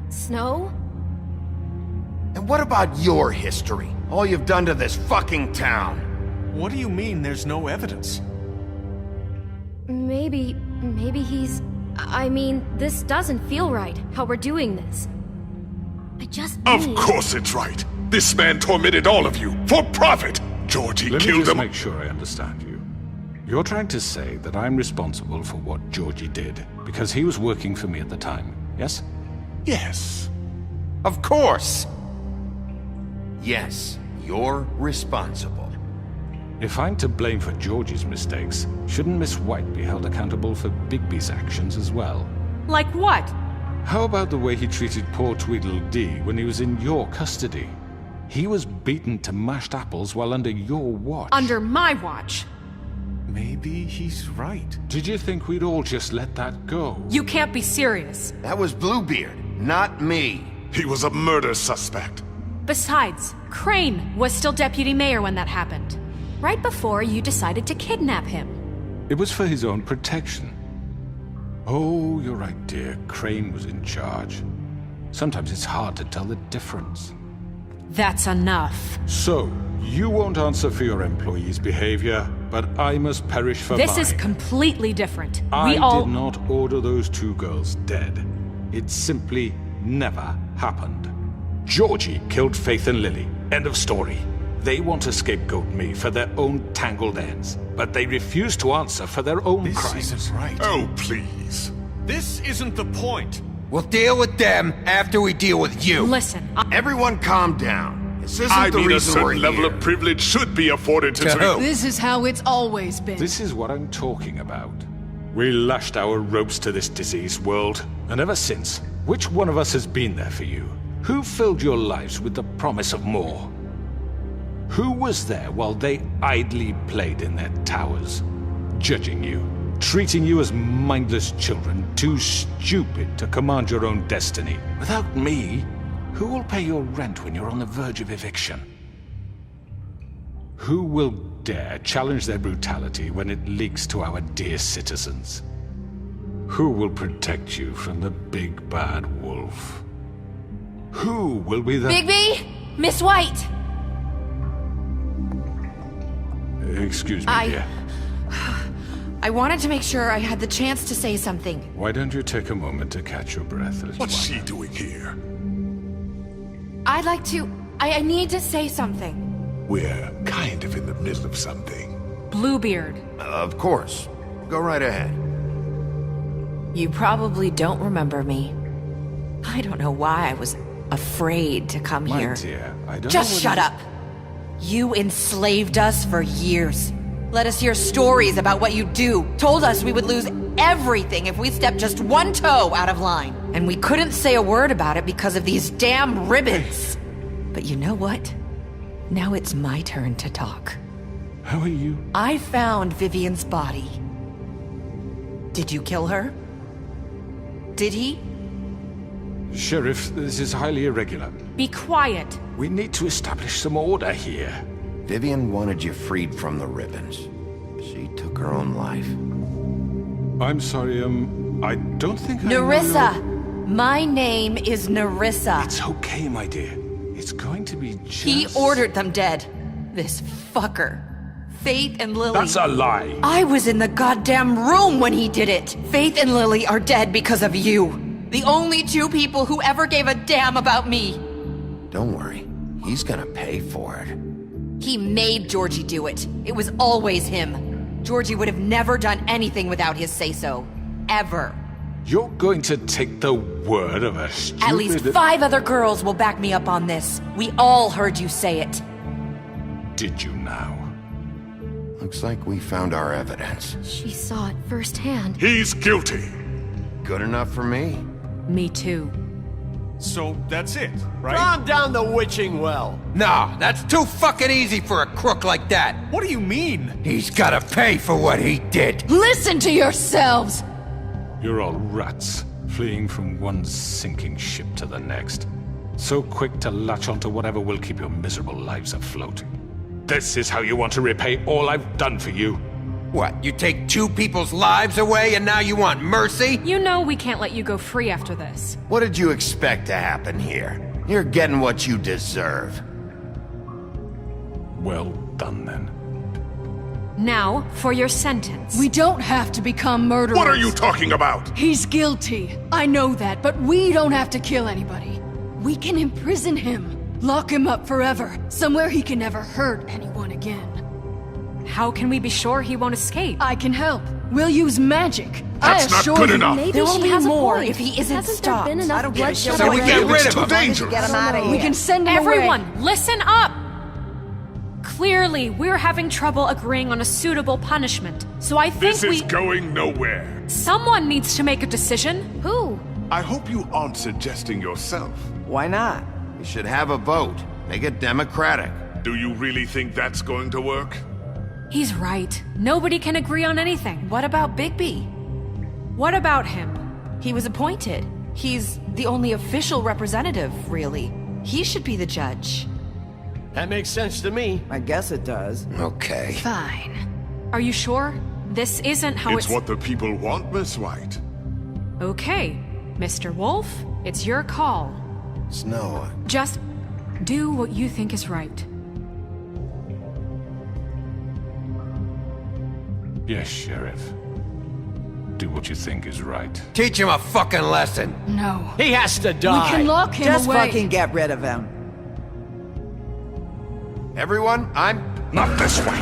Snow? And what about your history? All you've done to this fucking town? What do you mean there's no evidence? Maybe he's... I mean, this doesn't feel right, how we're doing this. I just Of need... course it's right. This man tormented all of you, for profit! Georgie Let me killed just him. make sure I understand you. You're trying to say that I'm responsible for what Georgie did, because he was working for me at the time, yes? Yes. Of course! Yes, you're responsible. If I'm to blame for Georgie's mistakes, shouldn't Miss White be held accountable for Bigby's actions as well? Like what? How about the way he treated poor Tweedledee when he was in your custody? He was beaten to mashed apples while under your watch. Under my watch. Maybe he's right. Did you think we'd all just let that go? You can't be serious. That was Bluebeard, not me. He was a murder suspect. Besides, Crane was still deputy mayor when that happened. Right before you decided to kidnap him. It was for his own protection. Oh, you're right, dear. Crane was in charge. Sometimes it's hard to tell the difference. That's enough. So, you won't answer for your employees' behavior, but I must perish for mine. This is completely different. I We all... did not order those two girls dead. It simply never happened. Georgie killed Faith and Lily. End of story. They want to scapegoat me for their own tangled ends, but they refuse to answer for their own This crimes. isn't right. Oh, please. This isn't the point. We'll deal with them after we deal with you. Listen, Everyone calm down. This isn't I the mean, a reason we're certain level here. of privilege should be afforded to... To who? This is how it's always been. This is what I'm talking about. We lashed our ropes to this diseased world, and ever since, which one of us has been there for you? Who filled your lives with the promise of more? Who was there while they idly played in their towers, judging you, treating you as mindless children, too stupid to command your own destiny? Without me, who will pay your rent when you're on the verge of eviction? Who will dare challenge their brutality when it leaks to our dear citizens? Who will protect you from the big bad wolf? Who will be the... Bigby? Miss White! Excuse me, dear. I wanted to make sure I had the chance to say something. Why don't you take a moment to catch your breath, little What's one? she doing here? I'd like to... I need to say something. We're kind of in the middle of something. Bluebeard. Of course. Go right ahead. You probably don't remember me. I don't know why I was afraid to come My here. dear, I don't Just know shut up. You enslaved us for years. Let us hear stories about what you do. Told us we would lose everything if we stepped just one toe out of line. And we couldn't say a word about it because of these damn ribbons. But you know what? Now it's my turn to talk. How are you? I found Vivian's body. Did you kill her? Did he? Sheriff, this is highly irregular. Be quiet. We need to establish some order here. Vivian wanted you freed from the ribbons. She took her own life. I'm sorry, I don't think I know Nerissa! your- My name is Nerissa. It's okay, my dear. It's going to be just... He ordered them dead. This fucker. Faith and Lily. That's a lie! I was in the goddamn room when he did it. Faith and Lily are dead because of you. The only two people who ever gave a damn about me. Don't worry. He's gonna pay for it. He made Georgie do it. It was always him. Georgie would have never done anything without his say-so. Ever. You're going to take the word of a stupid... At least 5 other girls will back me up on this. We all heard you say it. Did you now? Looks like we found our evidence. She saw it firsthand. He's guilty. Good enough for me. Me too. So that's it, right? Calm down the witching well. Nah, that's too fucking easy for a crook like that. What do you mean? He's gotta pay for what he did. Listen to yourselves! You're all rats, fleeing from one sinking ship to the next. So quick to latch onto whatever will keep your miserable lives afloat. This is how you want to repay all I've done for you? What, you take 2 people's lives away and now you want mercy? You know we can't let you go free after this. What did you expect to happen here? You're getting what you deserve. Well done, then. Now, for your sentence. We don't have to become murderers. What are you talking about? He's guilty. I know that, but we don't have to kill anybody. We can imprison him. Lock him up forever. Somewhere he can never hurt anyone again. How can we be sure he won't escape? I can help. We'll use magic. That's I not assure good you. enough. Maybe There she will be has a more point. if he isn't Hasn't stopped. there been enough I don't give a bloodshed shit. So we already? get rid It's of too him. dangerous. Get him out of here. We can send him away. Everyone, listen up! Clearly, we're having trouble agreeing on a suitable punishment. So I think This is going nowhere. Someone needs to make a decision. Who? I hope you aren't suggesting yourself. Why not? We should have a vote. Make it democratic. Do you really think that's going to work? He's right. Nobody can agree on anything. What about Bigby? What about him? He was appointed. He's the only official representative, really. He should be the judge. That makes sense to me. I guess it does. Okay. Fine. Are you sure? This isn't how It's what the people want, Miss White. Okay, Mr. Wolf, it's your call. Snow, Just do what you think is right. Yes, Sheriff. Do what you think is right. Teach him a fucking lesson. No. He has to die. We can lock him away. get rid of him. everyone, I'm... Not this way!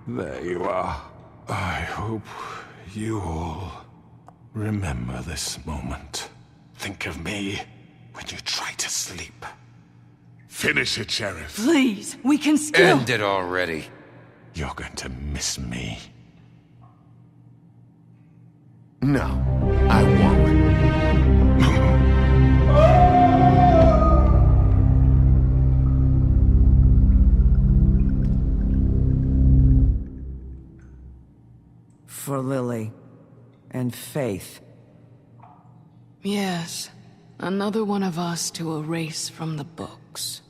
There you are. I hope you all remember this moment. Think of me when you try to sleep. Finish it, Sheriff. Please, we can still... End it already. You're going to miss me. No, I won't. For Lily. And Faith. Yes. Another one of us to erase from the books.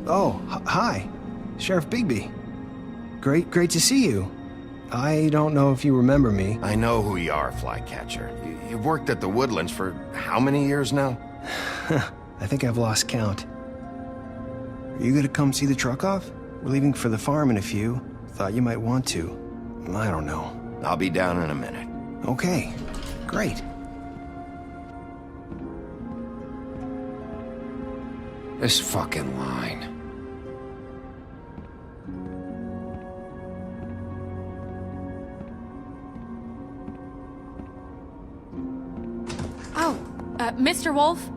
Oh, hi. Sheriff Bigby. Great to see you. I don't know if you remember me. I know who you are, Flycatcher. You've worked at the Woodlands for how many years now? I think I've lost count. Are you gonna come see the truck off? We're leaving for the farm in a few. Thought you might want to. I don't know. I'll be down in a minute. Okay, great. This fucking line. Oh, Mr. Wolf,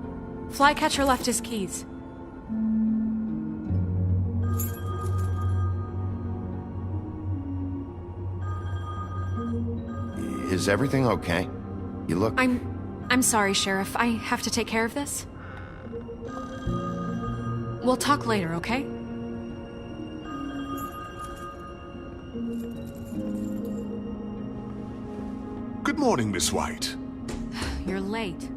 Flycatcher left his keys. Is everything okay? You look... I'm sorry, Sheriff. I have to take care of this. We'll talk later, okay? Good morning, Miss White. You're late.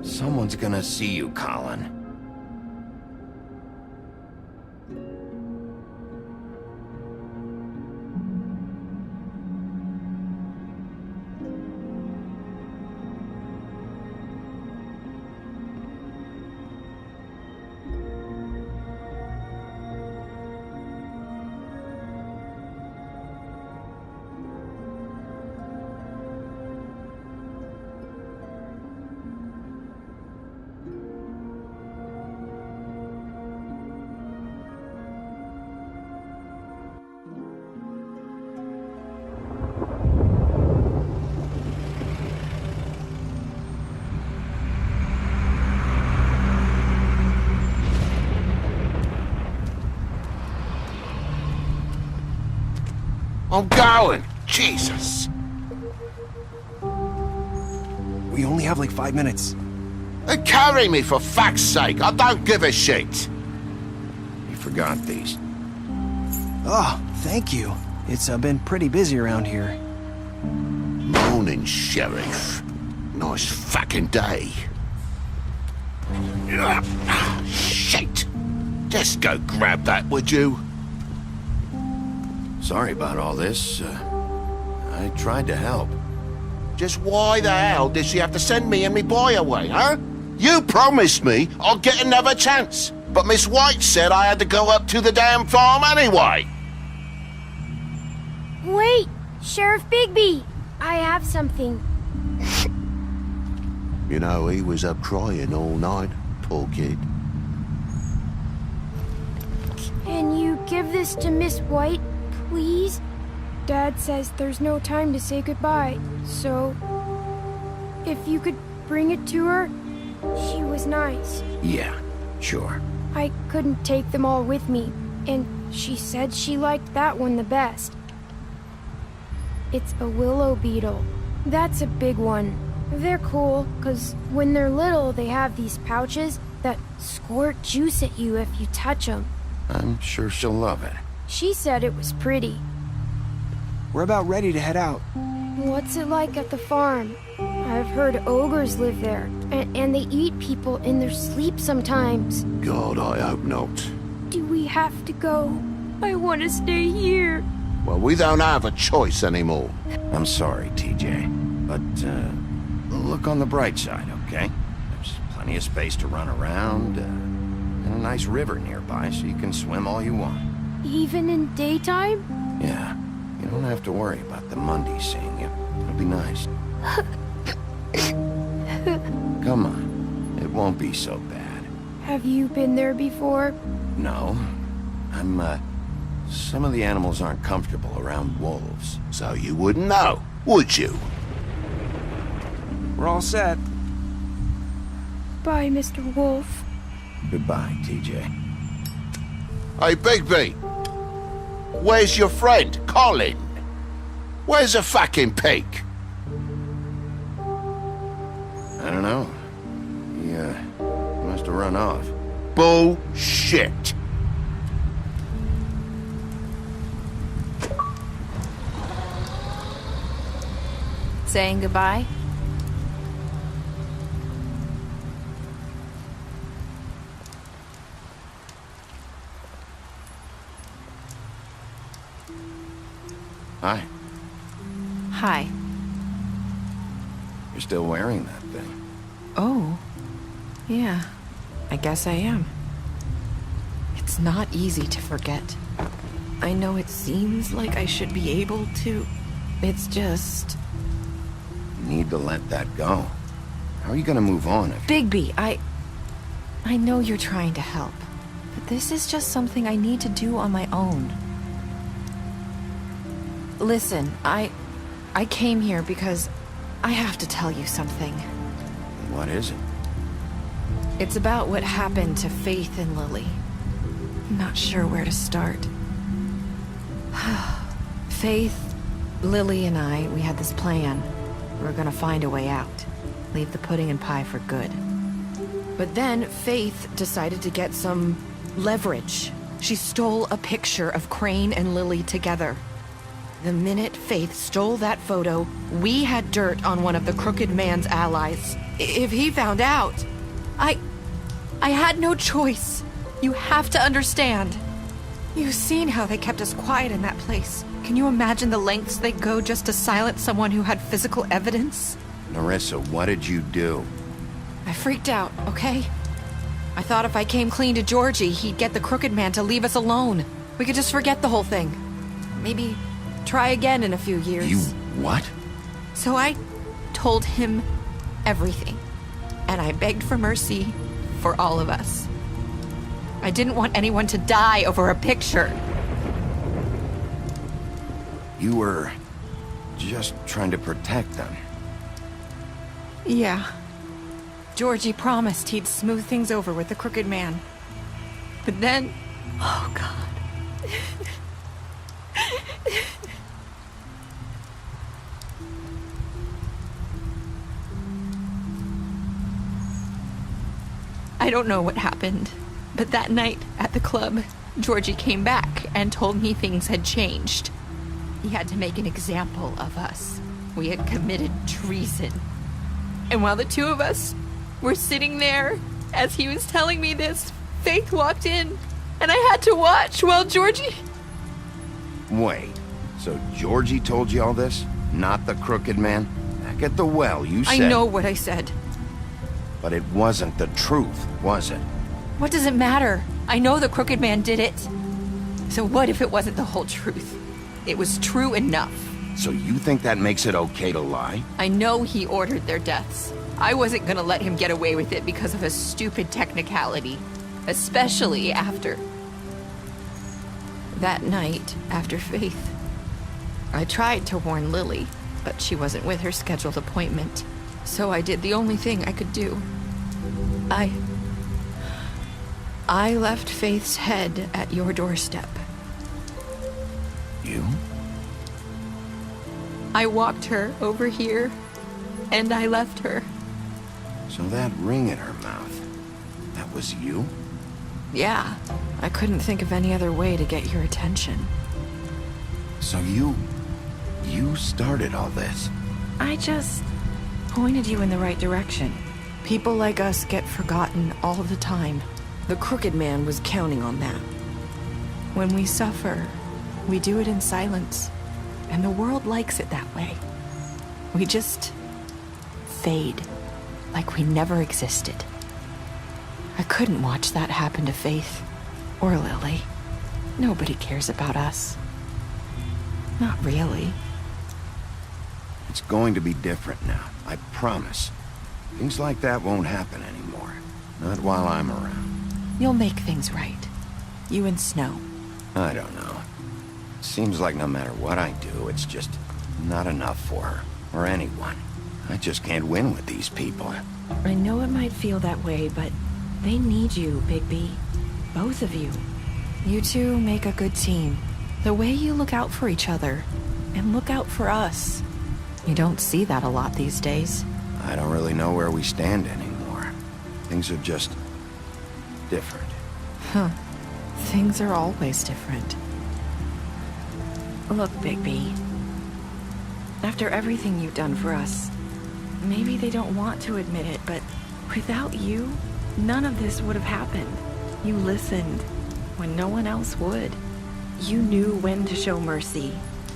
Someone's gonna see you, Colin. I'm going. Jesus. We only have like 5 minutes. Carry me, for fuck's sake. I don't give a shit. You forgot these. Oh, thank you. It's been pretty busy around here. Morning, Sheriff. Nice fucking day. Ugh, shit. Just go grab that, would you? Sorry about all this. I tried to help. Just why the hell did she have to send me and me boy away, huh? You promised me I'll get another chance, but Miss White said I had to go up to the damn farm anyway. Wait, Sheriff Bigby! I have something. You know, he was up crying all night, poor kid. Can you give this to Miss White, please? Dad says there's no time to say goodbye, so... if you could bring it to her, she was nice. Yeah, sure. I couldn't take them all with me, and she said she liked that one the best. It's a willow beetle. That's a big one. They're cool, 'cause when they're little, they have these pouches that squirt juice at you if you touch them. I'm sure she'll love it. She said it was pretty. We're about ready to head out. What's it like at the farm? I've heard ogres live there, and they eat people in their sleep sometimes. God, I hope not. Do we have to go? I want to stay here. Well, we don't have a choice anymore. I'm sorry, TJ, but look on the bright side, okay? There's plenty of space to run around, and a nice river nearby so you can swim all you want. Even in daytime? Yeah, you don't have to worry about the Mundies seeing you. It'll be nice. Come on, it won't be so bad. Have you been there before? No, some of the animals aren't comfortable around wolves, so you wouldn't know, would you? We're all set. Bye, Mr. Wolf. Goodbye, TJ. Hey, Bigby! Where's your friend, Colin? Where's the fucking pig? I don't know. He must have run off. Bullshit! Saying goodbye? Hi. Hi. You're still wearing that thing. Oh. Yeah. I guess I am. It's not easy to forget. I know it seems like I should be able to. It's just... You need to let that go. How are you gonna move on if... Bigby, I know you're trying to help, but this is just something I need to do on my own. Listen, I came here because I have to tell you something. What is it? It's about what happened to Faith and Lily. I'm not sure where to start. Faith, Lily, and I, we had this plan. We were gonna find a way out. Leave the pudding and pie for good. But then Faith decided to get some leverage. She stole a picture of Crane and Lily together. The minute Faith stole that photo, we had dirt on one of the Crooked Man's allies. If he found out, I had no choice. You have to understand. You've seen how they kept us quiet in that place. Can you imagine the lengths they go just to silence someone who had physical evidence? Nerissa, what did you do? I freaked out, okay? I thought if I came clean to Georgie, he'd get the Crooked Man to leave us alone. We could just forget the whole thing. Maybe try again in a few years. You what? So I told him everything. And I begged for mercy for all of us. I didn't want anyone to die over a picture. You were just trying to protect them. Yeah. Georgie promised he'd smooth things over with the Crooked Man. But then... Oh, God. I don't know what happened, but that night at the club, Georgie came back and told me things had changed. He had to make an example of us. We had committed treason. And while the two of us were sitting there, as he was telling me this, Faith walked in, and I had to watch while Georgie... Wait, so Georgie told you all this? Not the crooked man? Back at the well, you said... I know what I said. But it wasn't the truth, was it? What does it matter? I know the crooked man did it. So what if it wasn't the whole truth? It was true enough. So you think that makes it okay to lie? I know he ordered their deaths. I wasn't gonna let him get away with it because of a stupid technicality. Especially after... that night, after Faith. I tried to warn Lily, but she wasn't with her scheduled appointment. So I did the only thing I could do. I left Faith's head at your doorstep. You? I walked her over here, and I left her. So that ring in her mouth, that was you? Yeah, I couldn't think of any other way to get your attention. So you started all this? I just pointed you in the right direction. People like us get forgotten all the time. The crooked man was counting on that. When we suffer, we do it in silence, and the world likes it that way. We just fade, like we never existed. I couldn't watch that happen to Faith, or Lily. Nobody cares about us. Not really. It's going to be different now, I promise. Things like that won't happen anymore. Not while I'm around. You'll make things right. You and Snow. I don't know. Seems like no matter what I do, it's just not enough for her, or anyone. I just can't win with these people. I know it might feel that way, but they need you, Bigby. Both of you. You two make a good team. The way you look out for each other, and look out for us. You don't see that a lot these days. I don't really know where we stand anymore. Things are just... different. Huh. Things are always different. Look, Bigby. After everything you've done for us, maybe they don't want to admit it, but without you, none of this would have happened. You listened when no one else would. You knew when to show mercy,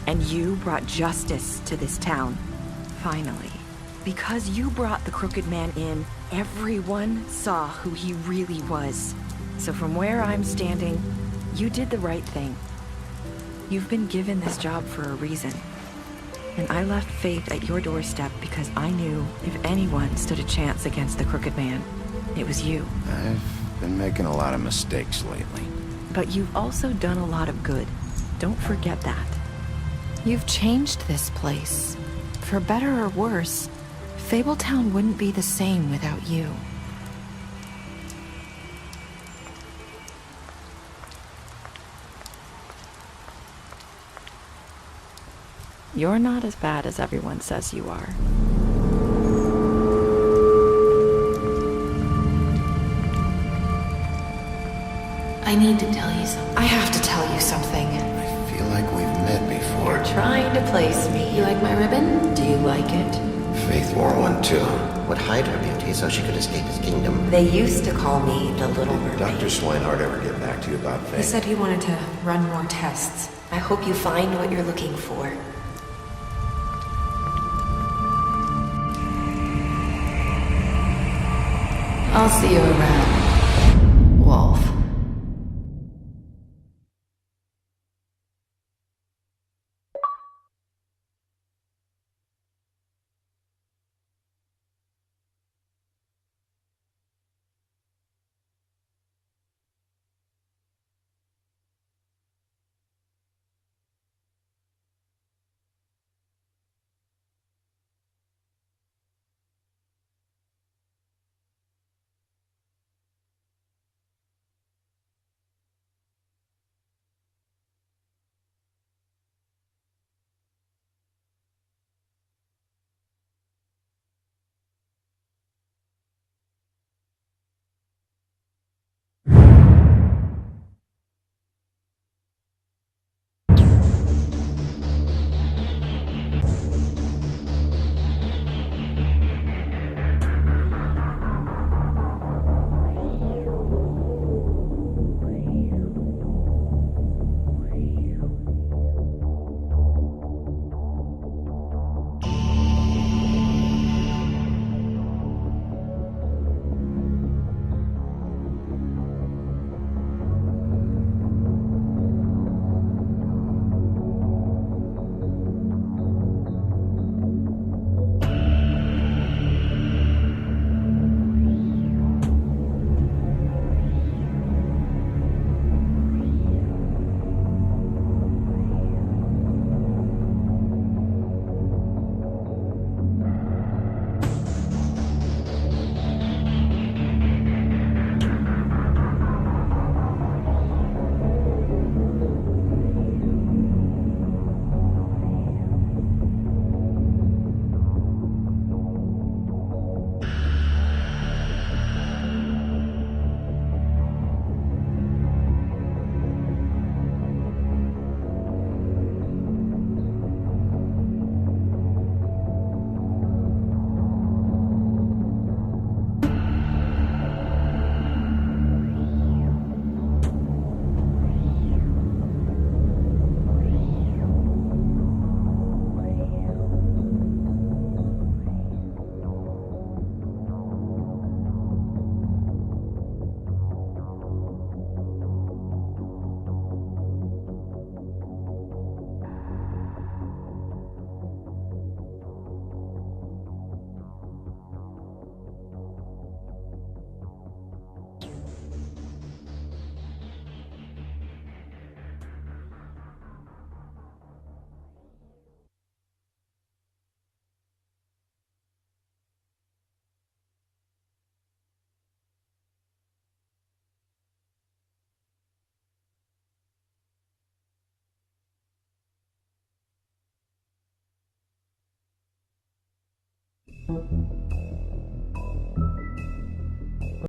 and you brought justice to this town. Finally. Because you brought the crooked man in, everyone saw who he really was. So from where I'm standing, you did the right thing. You've been given this job for a reason. And I left Faith at your doorstep because I knew if anyone stood a chance against the crooked man, it was you. I've been making a lot of mistakes lately. But you've also done a lot of good. Don't forget that. You've changed this place. For better or worse, Fabletown wouldn't be the same without you. You're not as bad as everyone says you are. I need to tell you something. I have to tell you something. I feel like we've met before. You're trying to place me. You like my ribbon? Do you like it? Faith wore one too. Would hide her beauty so she could escape his kingdom. They used to call me the Little Mermaid. Dr. Swinehart ever get back to you about Faith? He said he wanted to run more tests. I hope you find what you're looking for. I'll see you around, Wolf. it.